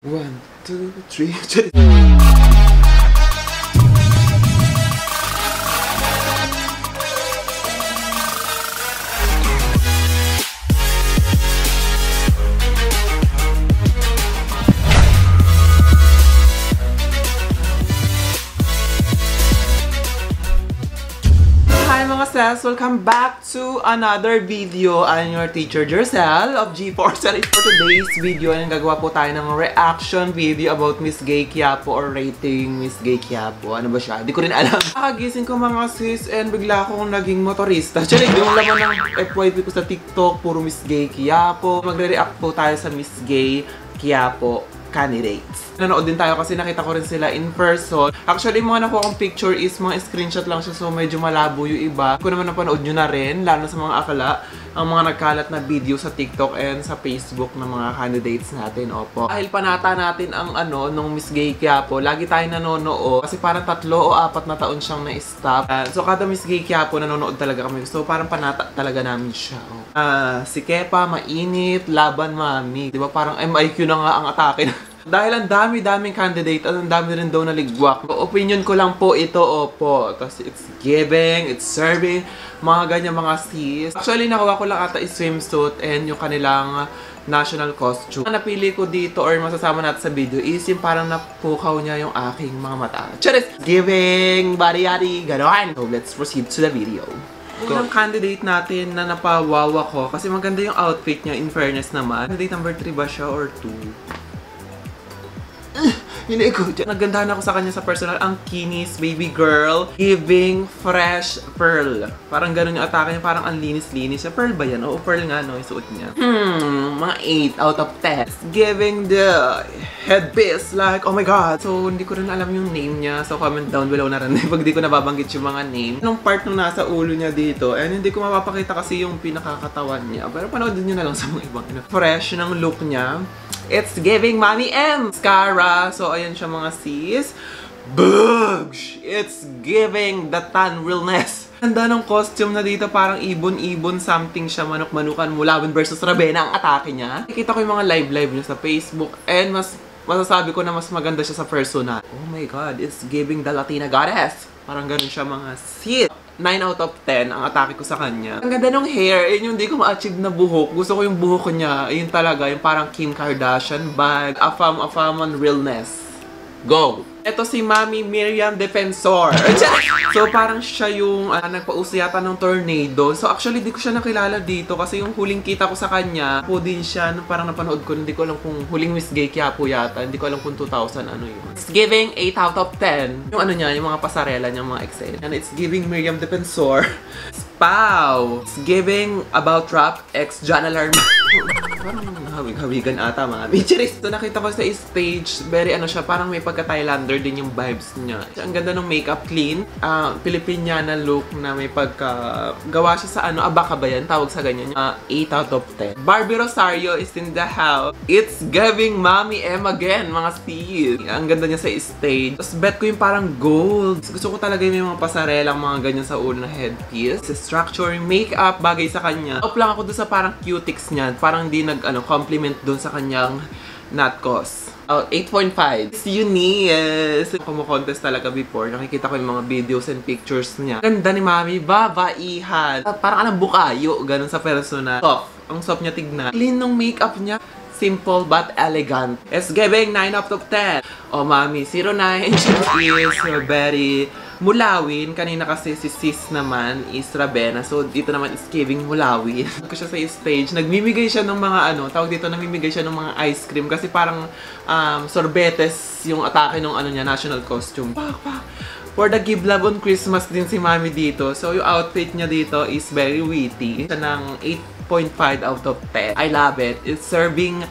One, two, three. Hi mga sis! Welcome back to another video. I'm your teacher Jercel of G4. For today's video, gagawa po tayo ng reaction video about Miss Gay Quiapo or rating Miss Gay Quiapo. Ano ba siya? Di ko rin alam. Nakagising ko mga sis and bigla akong naging motorista. Charing, yung laman ng FYP ko sa TikTok, puro Miss Gay Quiapo. Magre-react po tayo sa Miss Gay Quiapo candidates. Nanood din tayo kasi nakita ko rin sila in person. Actually, mga nakuha kong picture is mga screenshot lang siya, so medyo malabo yung iba. Kung naman napanood nyo na rin, lalo sa mga akala, ang mga nagkalat na video sa TikTok and sa Facebook ng mga candidates natin. Opo. Dahil panata natin ang nung Miss Gay Quiapo, lagi tayo nanonood kasi parang 3 o 4 na taon siyang na-stop. So kada Miss Gay Quiapo, nanonood talaga kami. So parang panata talaga namin siya. Si Kepa, mainit, laban mami. Diba parang MIQ na nga ang atake na. Dahil ang dami-daming candidate at ang dami rin daw naligwak. Opinion ko lang po ito, opo. Tapos it's giving, it's serving, mga ganyan mga sis. Actually, nakuha ko lang ata is swimsuit and yung kanilang national costume. Ang napili ko dito or masasama natin sa video is yung parang napukaw niya yung aking mga mata. Charis! Giving, bari-yari, gano'n. So let's proceed to the video. Unang candidate natin na napawawa ko kasi maganda yung outfit niya in fairness naman. Candidate number 3 ba siya or 2? Nagandahan ako sa kanya sa personal. Ang kinis, baby girl. Giving fresh pearl. Parang ganun yung atake niya. Parang ang linis-linis. Pearl ba yan? Oo, pearl nga no, yung suot niya. Mga 8 out of 10. Giving the headpiece. Like, oh my god. So, hindi ko rin alam yung name niya. So, comment down below na rin pag di ko nababanggit yung mga name. Anong part nung nasa ulo niya dito. And hindi ko mapapakita kasi yung pinakakatawan niya. Pero panoodin nyo na lang sa mga ibang. Fresh ng look niya. It's giving Mommy M! Mascara. So, ayan siya mga sis. Bugs! It's giving the tan realness. Ganda ng costume na dito. Parang ibon-ibon something siya. Manok-manukan Mulawin versus Ravena ang atake niya. Nakikita ko yung mga live niya sa Facebook. And masasabi ko na mas maganda siya sa personal. Oh my god, it's giving the Latina goddess. Parang ganun siya mga sis. 9 out of 10 ang atake ko sa kanya. Ang ganda ng hair, yun yung hindi ko ma-achieve na buhok. Gusto ko yung buhok niya, yun talaga, yung parang Kim Kardashian bag. Afam on realness. Go! Ito si Mami Miriam Defensor. So parang siya yung nagpauso yata ng tornado. So actually di ko siya nakilala dito kasi yung huling kita ko sa kanya, po din siya, parang napanood ko, hindi ko alam kung huling Miss Gay Quiapo yata, hindi ko alam kung 2000 ano yun. It's giving 8 out of 10. Yung niya, yung mga pasarela niya, mga Excel. And it's giving Miriam Defensor. Pow! It's giving About Rap X John Alarma. Parang hawig-hawigan ata mami. Charis! So nakita ko sa stage, very siya, parang may pagka-Thailander din yung vibes niya. Ang ganda ng makeup, clean. Filipiniana look na may gawa siya sa abaka ba yan? Tawag sa ganyan. 8 out of 10. Barbie Rosario is in the house. It's giving Mommy M again, mga sis. Ang ganda niya sa stage. Tapos bet ko yung parang gold. Gusto ko talaga yung may mga pasarelang mga ganyan sa ulo na headpiece. Structure, makeup, bagay sa kanya. Off lang ako doon sa parang cutics niya. Parang di compliment doon sa kanyang not cause. 8.5. It's Eunice. Kumu-contest talaga before. Nakikita ko yung mga videos and pictures niya. Ganda ni Mami. Babaihan. Parang bukayo. Ganun sa personal. Soft. Ang soft niya tignan. Clean ng makeup niya. Simple but elegant. It's giving 9 out of 10. Oh, Mami. 09. She is very Mulawin. Kanina kasi si sis naman is Ravena. So, dito naman is giving Mulawin. Ko siya sa stage. Nagmimigay siya ng mga tawag dito, namimigay siya ng mga ice cream. Kasi parang sorbetes yung atake ng niya, national costume. For the Give Love on Christmas din si Mami dito. So, yung outfit niya dito is very witty. Siya ng 8.5 out of 10. I love it. It's serving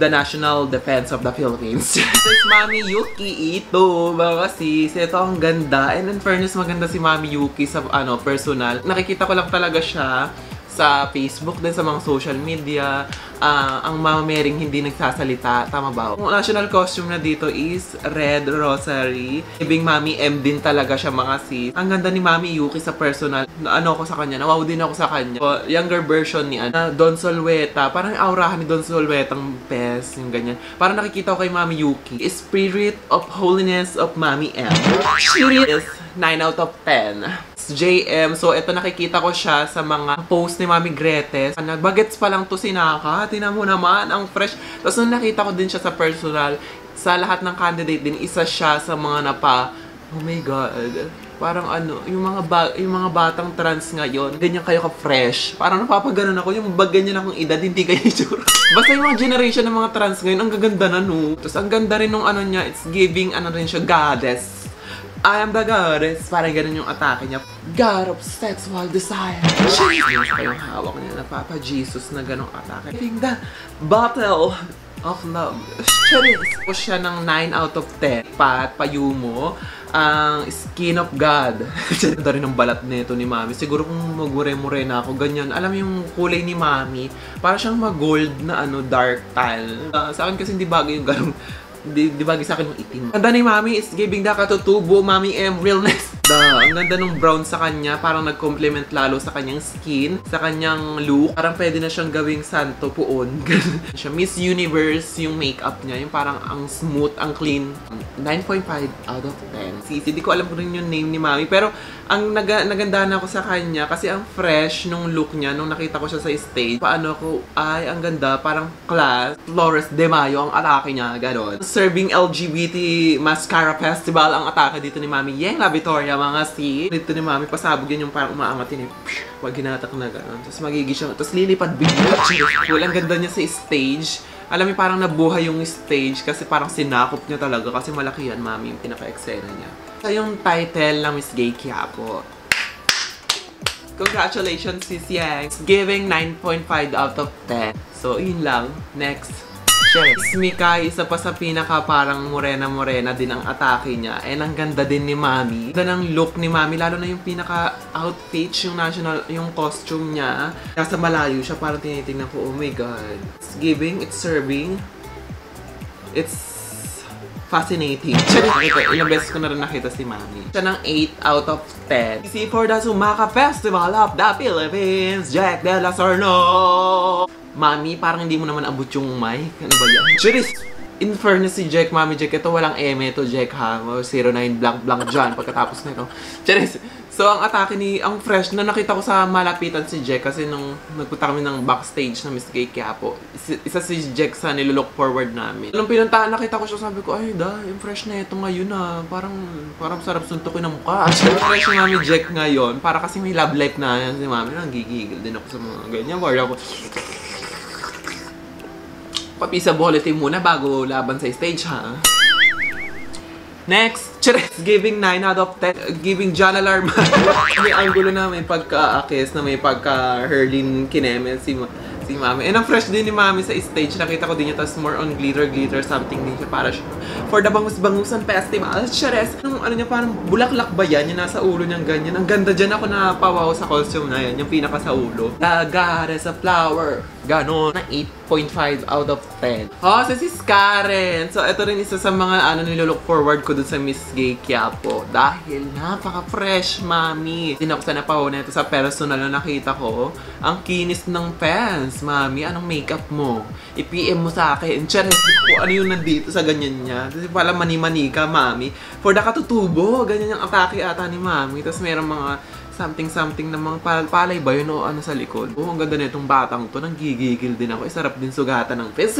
the national defense of the Philippines. This is Mami Yuki ito, mga sis. Ito ang ganda. And in fairness, maganda si Mami Yuki sa personal. Nakikita ko lang talaga siya sa Facebook din, sa mga social media. ang Mama Mering hindi nagsasalita. Tama ba? Ang national costume na dito is red rosary. Giving Mami M din talaga siya mga sis. Ang ganda ni Mami Yuki sa personal. Ano ako sa kanya? Nawaw din ako sa kanya. So, younger version ni Don Solweta. Parang aurahan ni Don Solweta ang pes. Yung ganyan. Parang nakikita ko kay Mami Yuki. Spirit of holiness of Mami M. She is 9 out of 10. JM. So, ito nakikita ko siya sa mga post ni Mami Gretes. Nagbagets pa lang to si Naka. Tingnan mo naman, ang fresh. Tapos nung nakita ko din siya sa personal, sa lahat ng candidate din, isa siya sa mga oh my God. Parang yung mga batang trans ngayon, ganyan kayo ka-fresh. Parang napapaganon ako, yung ganyan akong edad, hindi kayo itsura. Basta yung mga generation ng mga trans ngayon, ang gaganda na no. Tapos ang ganda rin nung niya, it's giving rin siya, goddess. I am the goddess. Parang ganun yung atake niya. God of sexual desire. Jesus pa yung hawak niya na Papa Jesus na ganong atake. Giving the bottle of love. Charis. Po siya ng 9 out of 10. Payumo. Ang skin of God. Ganda rin ang balat nito ni Mami. Siguro kung magure-mure na ako, ganyan. Alam mo yung kulay ni Mami, para siyang mag-gold na dark tile. Sa akin kasi hindi bagay yung ganong di bagay sa akin yung itim. Ganda ni Mami is giving the katutubo, Mami M, realness. Ang ganda nung brown sa kanya, parang nag-complement lalo sa kanyang skin, sa kanyang look. Parang pwede na siyang gawing santo puon. Siya Miss Universe yung makeup niya, yung parang ang smooth, ang clean. 9.5 out of 10. Sisi, di ko alam kung rin yung name ni Mami, pero ang nagandahan ako sa kanya kasi ang fresh nung look niya nung nakita ko siya sa stage. Paano ko, ay, ang ganda, parang class. Flores de Mayo ang atake niya, gano'n. Serving LGBT Mascara Festival ang atake dito ni Mami Yeng La Victoria, mga si. Dito ni Mami, pasabog yan yung parang umaangat yun. Pag ginatak na gano'n. Tapos magiging siya, tapos lilipad bigla. Ang ganda niya sa stage. Alam mo, parang nabuhay yung stage kasi parang sinakop niya talaga kasi malaki yan, Mami, yung pinaka-eksena niya. So, yung title ng Miss Gay Quiapo. Congratulations, Sis Yang. Giving 9.5 out of 10. So, yun lang. Next. Miss Mika, isa pa sa pinaka parang morena-morena din ang atake niya. And ang ganda din ni Mami. Ganda ng look ni Mami, lalo na yung pinaka-outfit, yung costume niya. Nasa malayo siya, parang tinitingnan ko, oh my God. It's giving, it's serving, it's fascinating. Ilang beses ko na rin nakita si Mami. Siya ng 8 out of 10. See for the Sumaka Festival of the Philippines, Jack De La Serno. Mami, parang hindi mo naman abot yung mic. Ano ba yan? Charis! In fairness si Jack, Mami Jack, ito walang eme to Jack ha. 09 blank blank dyan pagkatapos nito. Charis! So, ang atake ang fresh na nakita ko sa malapitan si Jack kasi nung nagpunta kami ng backstage na Miss Gay Quiapo, isa si Jack sa nilolook forward namin. Nung pinuntahan, nakita ko siya, sabi ko, ay yung fresh na ito ngayon parang sarap suntukin ang mukha. Fresh na Mami Jack ngayon, para kasi may love life na yan si Mami. Nanggigigil din ako sa mga ganyan. Para ako, papisa bulletin muna bago laban sa stage, ha? Next, Charis! Giving 9 out of 10. Giving John Alarm. May angulo na may pagka-akis na may pagka-Herlin Kineme si Mami. And ang fresh din ni Mami sa stage. Nakita ko din niya. Tapos more on glitter something din siya. Para siya for the Bangus-Bangusan Festival. Charis! Yung niya parang bulaklak ba yan? Yung nasa ulo niyang ganyan. Ang ganda dyan ako napawaw sa costume na yan. Yung pinaka sa ulo. The goddess of flower. Ganon. Na 8.5 out of 10. Oh, so si Karen. So, ito rin isa sa mga nilolook forward ko dun sa Miss Gay Quiapo. Dahil napaka-fresh, Mami. Hindi ako sa napawaw na ito sa personal na nakita ko. Ang kinis ng fans, Mami. Anong makeup mo? I-PM mo sa akin. Charis, ano yung nandito sa ganyan niya. Kasi pala mani-mani ka, Mami. For the katutubo. Ganyan yung atake ata ni Mami. Tapos merong mga something na mga palay ba yun o ano sa likod. Oh, ang ganda na itong batang to. Nanggigigil din ako. Sarap din sugatan ng face.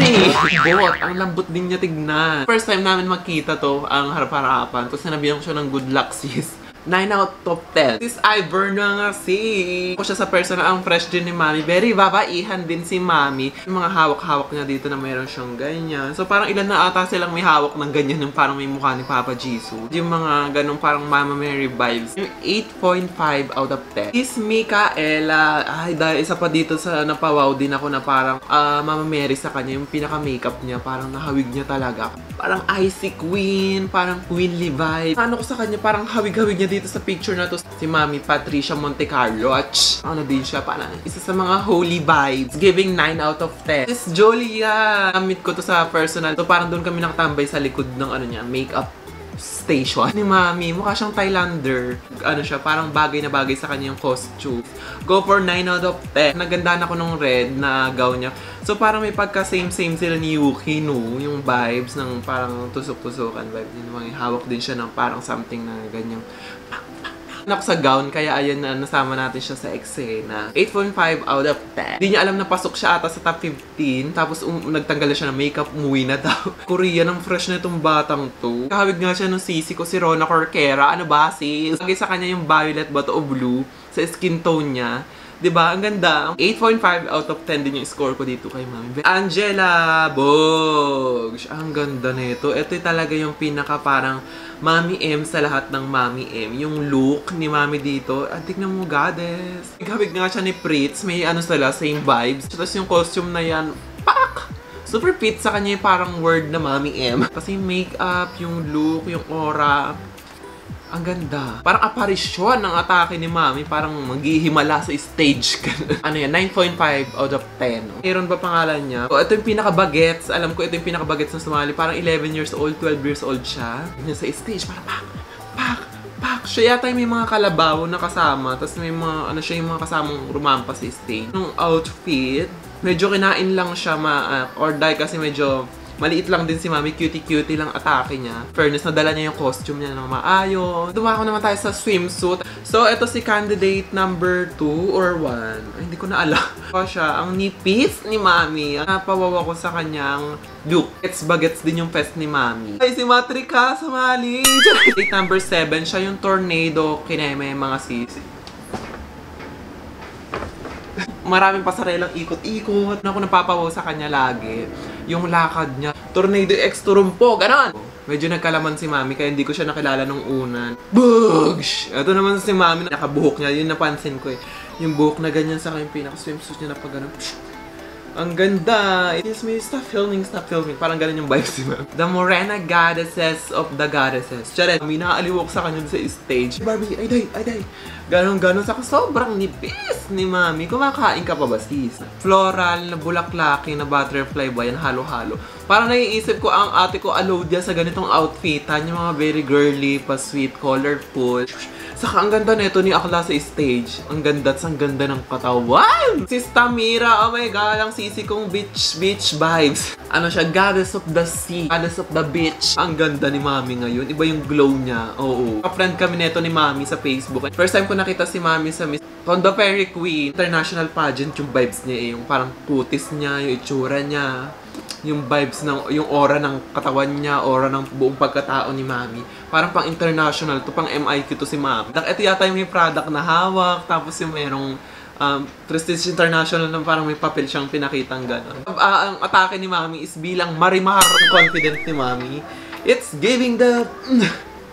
Bot! Ang lambot din niya tignan. First time namin makita to, ang harap-harapan. Tapos sinabihan ko siya ng good luck, sis. 9 out of 10. Sis Ivor na nga ako siya sa personal, ang fresh din ni Mami. Very babaihan din si Mami. Yung mga hawak-hawak niya dito na meron siyang ganyan. So parang ilan na ata silang may hawak ng ganyan yung parang may mukha ni Papa Jesus. Yung mga ganong parang Mama Mary vibes. Yung 8.5 out of 10. Sis Micaela. Ay, dahil isa pa dito sa napawaw din ako na parang Mama Mary sa kanya. Yung pinaka-makeup niya, parang nahawig niya talaga. Parang icy queen, parang queenly vibe. Ano ko sa kanya, parang hawig-hawig niya dito sa picture na to. Si Mami Patricia Montecarlo. At ano din siya, parang isa sa mga holy vibes. Giving 9 out of 10. Miss Jolia, namit ko to sa personal. So parang doon kami nakatambay sa likod ng ano niya, makeup station ni Mami. Mukha siyang Thailander. Ano siya, parang bagay na bagay sa kanya yung costume. Go for 9 out of 10. Nagandaan ako nung red na gown niya. So parang may pagka same-same sila ni Yuki, no? Yung vibes ng parang tusok-tusokan vibe. Yung hawak din siya ng parang something na ganyang ako sa gown, kaya ayun na nasama natin siya sa eksena. 8.5 out of 10. Hindi niya alam na pasok siya ata sa top 15. Tapos nagtanggal na siya ng makeup, umuwi na daw. Korean, ang fresh na itong batang to. Kahawig nga siya ng sisi ko, si Rona Corquera. Ano ba sis? Lagay sa kanya yung violet ba to o blue sa skin tone niya. Diba? Ang ganda. 8.5 out of 10 din yung score ko dito kay Mami. Angela Bogs. Ang ganda nito. Ito talaga yung pinaka parang Mami M sa lahat ng Mami M. Yung look ni Mami dito. Tignan mo, goddess. Gawig nga siya ni Pritz. May ano sila, same vibes. Tapos yung costume na yan, pak! Super fit sa kanya yung parang word na Mami M. Kasi yung makeup, yung look, yung aura. Ang ganda. Parang aparisyon ng atake ni Mami. Parang maghihimala sa stage. Ano yan? 9.5 out of 10. Aaron ba pangalan niya? So, ito yung pinaka-bagets. Alam ko ito yung pinaka-bagets na sumali. Parang 11 years old, 12 years old siya. Yan sa stage. Parang pak! Pak! Pak! Siya yata yung may mga kalabaw na kasama. Tapos may mga, ano siya yung mga kasamang rumampa sa stage. Yung outfit, medyo kinain lang siya or die kasi medyo maliit lang din si Mami, cutie-cutie lang atake niya. Fairness, nadala niya yung costume niya ng maayos. Dumako naman tayo sa swimsuit. So, ito si candidate number 2 or 1. Ay, hindi ko na alam. Siya, ang nipis ni Mami. Napawawa ko sa kanyang look. Bagets din yung fest ni Mami. Ay, si Matrika, sumali! Candidate number 7, siya yung tornado kineme mga sisi. Maraming pasarelang ikot-ikot. Ako napapawaw sa kanya lagi. Yung lakad niya. Tornado X turumpo. Ganon! Medyo nagkalaman si Mami kaya hindi ko siya nakilala nung unan. Bugsh! Ito naman si Mami. Nakabuhok niya. Yun napansin ko eh. Yung buhok na ganyan sa kanyang pinaka-swimsuit niya na pag ganon. Ang ganda! Excuse me, stop filming, stop filming. Parang ganun yung vibes ni Mami. The Morena Goddesses of the Goddesses. Charet, may nakaaliwok sa kanya sa stage. Barbie, ay day. Ganon. Saka sobrang nipis ni Mami. Kumakain ka pa ba, sis? Floral na bulaklaki na butterfly ba yan? Halo-halo. Parang naiisip ko ang ate ko Alodia sa ganitong outfitan. Yung mga very girly, pa-sweet, colorful. Saka ang ganda nito ni Akla sa stage. Ang ganda at ang ganda ng katawan. Si Tamira, oh my god, ang sisi kong beach vibes. Ano siya, goddess of the sea, goddess of the beach. Ang ganda ni Mami ngayon. Iba yung glow niya. Oo. Ka-friend kami neto ni Mami sa Facebook. First time ko nakita si Mami sa Miss Tondo Fairy Queen International Pageant. Yung vibes niya eh. Yung parang kutis niya, yung itsura niya. Yung vibes ng, yung aura ng katawan niya, aura ng buong pagkatao ni Mami. Parang pang international to, pang MIQ to si Mami. Ito yata yung may product na hawak, tapos yung merong Prestige International na parang may papel siyang pinakitang gano'n. Ang atake ni Mami is bilang marimar confident ni Mami. It's giving the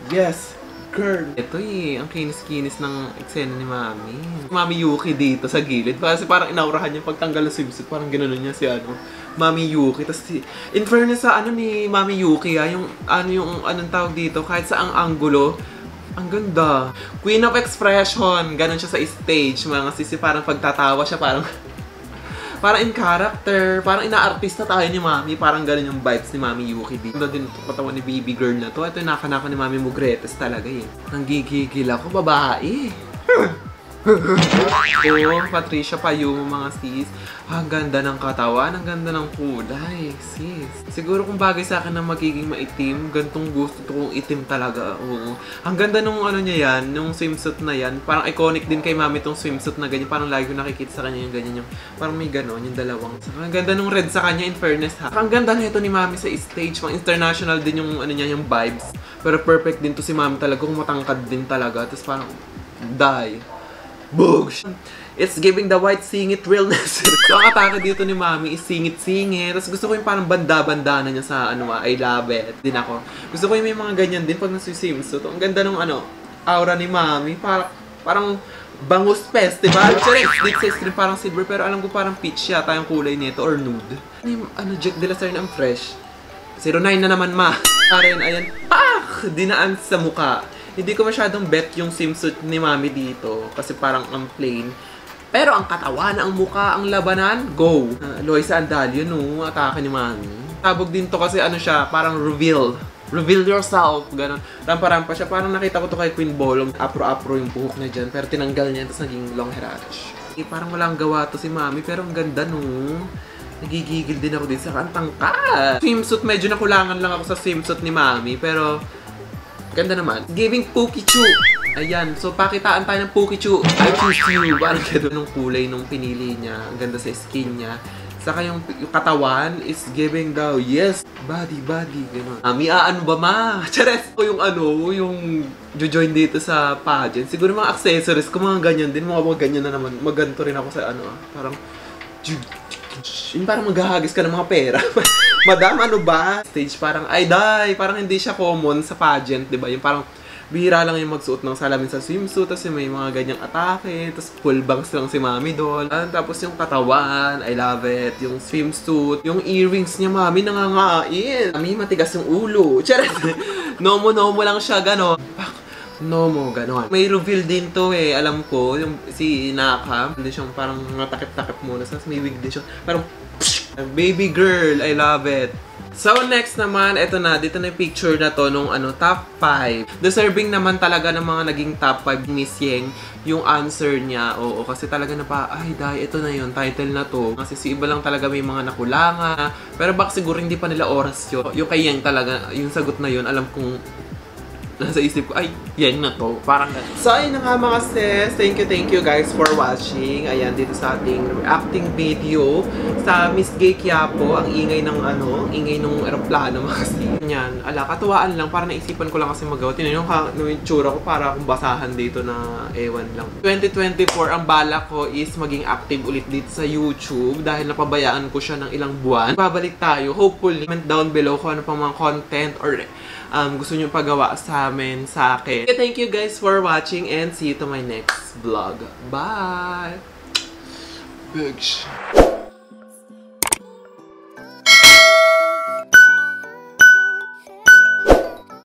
yes, girl. Ito eh, ang kinis-kinis ng eksena ni Mami. Mami Yuki dito sa gilid. Kasi parang inaurahan yung pagtanggal ng swimsuit. Parang gano'n niya si Mami Yuki. Tapos in fairness sa ni Mami Yuki yung anong tawag dito, kahit sa ang angulo, ang ganda. Queen of expression. Ganon siya sa stage. Mga sisi, parang pagtatawa siya, parang in character. Parang inaartista tayo ni Mami. Parang ganon yung vibes ni Mami Yuki. Ganda din ito katawan ni baby girl na to. Ito yung nakanaka ni Mami Mugretes talaga eh. Nanggigigil ako, babae. Patricia pa yung mga sis. Ang ganda ng katawan, ang ganda ng kulay, sis. Siguro kung bagay sa akin na magiging maitim, gantong gusto kong itim talaga. Oo. Ang ganda nung niya yan, nung swimsuit na yan. Parang iconic din kay Mami tong swimsuit na ganyan. Parang lagi ko nakikita sa kanya yung ganyan. Yung, parang may ganon, yung dalawang. Ang ganda nung red sa kanya, in fairness ha. Ang ganda na ito ni Mami sa stage. Pang international din yung niya, yung vibes. Pero perfect din to si Mami talaga. Kung matangkad din talaga. Tapos parang, die. Boosh! It's giving the white singit realness. So, ang atake dito ni Mami is singit-singit. Tapos gusto ko yung parang banda-banda na niya sa I love it. Din ako. Gusto ko yung may mga ganyan din pag nasusimso. Ang ganda nung aura ni Mami. Parang bangus festival. Dito sa screen parang silver. Pero alam ko parang peach yata yung kulay nito or nude. Jack de la Serna ang fresh. 09 na naman, ma. Karen, ayan, pak! Dinaan sa muka. Hindi ko masyadong bet yung swimsuit ni mami dito. Kasi parang ang plain. Pero ang katawan, ang muka, ang labanan, go! Loisa Andalio, no? Atake ni mami. Tabog din to kasi ano siya, parang reveal. Reveal yourself, gano'n. Rampa-rampa siya. Parang nakita ko to kay Queen Bolong. Apro-apro yung buhok niya dyan. Pero tinanggal niya, tapos naging long hair siya. Parang walang gawa to si mami, pero ang ganda, no? Nagigigil din ako din sa kantangka. Swimsuit, medyo nakulangan lang ako sa swimsuit ni mami, pero ganda naman. Giving Pukichu. Ayan, so pakitaan tayo ng Pukichu. I choose you. Parang ganda nung kulay nung pinili niya. Ang ganda sa skin niya. Saka yung katawan is giving daw, yes, body, gano'n. Mami, ano ba, ma? Chares ko yung yung join dito sa pageant. Siguro mga accessories ko, mga ganyan din. Mga ganyan na naman. Maganto rin ako sa parang, yung parang maghahagis ka ng mga pera. Madam, ano ba? Stage parang, ay, parang hindi siya common sa pageant, di ba? Yung parang, bihira lang yung magsuot ng salamin sa swimsuit, tapos may mga ganyang atake, tapos full bangs lang si mami doon. Tapos yung katawan, I love it. Yung swimsuit, yung earrings niya, mami, nangangain. Mami, matigas yung ulo. Charet! Nomo lang siya, gano'n. Nomo, gano'n. May reveal din to alam ko, yung si Naka. Hindi siyang parang natakip-takip muna, tapos may wig din siya. Parang, baby girl, I love it. So, next naman, eto na, dito na yung picture na to nung top 5. Deserving naman talaga ng mga naging top 5 Miss Yeng yung answer niya. Oo, kasi talaga na ay, ito na yun, title na to. Kasi si iba lang talaga may mga nakulangan. Pero baka siguro hindi pa nila oras yun. Yung kay Yeng talaga, yung sagot na yun, alam kong nasa isip ko, ay, yan na to. Parang ganun. So, ayun na nga mga sis. Thank you guys for watching. Ayan, dito sa ating reacting video sa Miss Gay Quiapo. Ang ingay ng ingay ng aeroplano mga sis. Yan, katuwaan lang. Parang naisipan ko lang kasi magawa. Tinan yung tsura ko para akong basahan dito na ewan lang. 2024, ang bala ko is maging active ulit dito sa YouTube dahil napabayaan ko siya ng ilang buwan. Babalik tayo. Hopefully, comment down below kung ano pang mga content or gusto nyo pagawa sa amin, sa akin. Thank you guys for watching and see you to my next vlog. Bye! Bitch.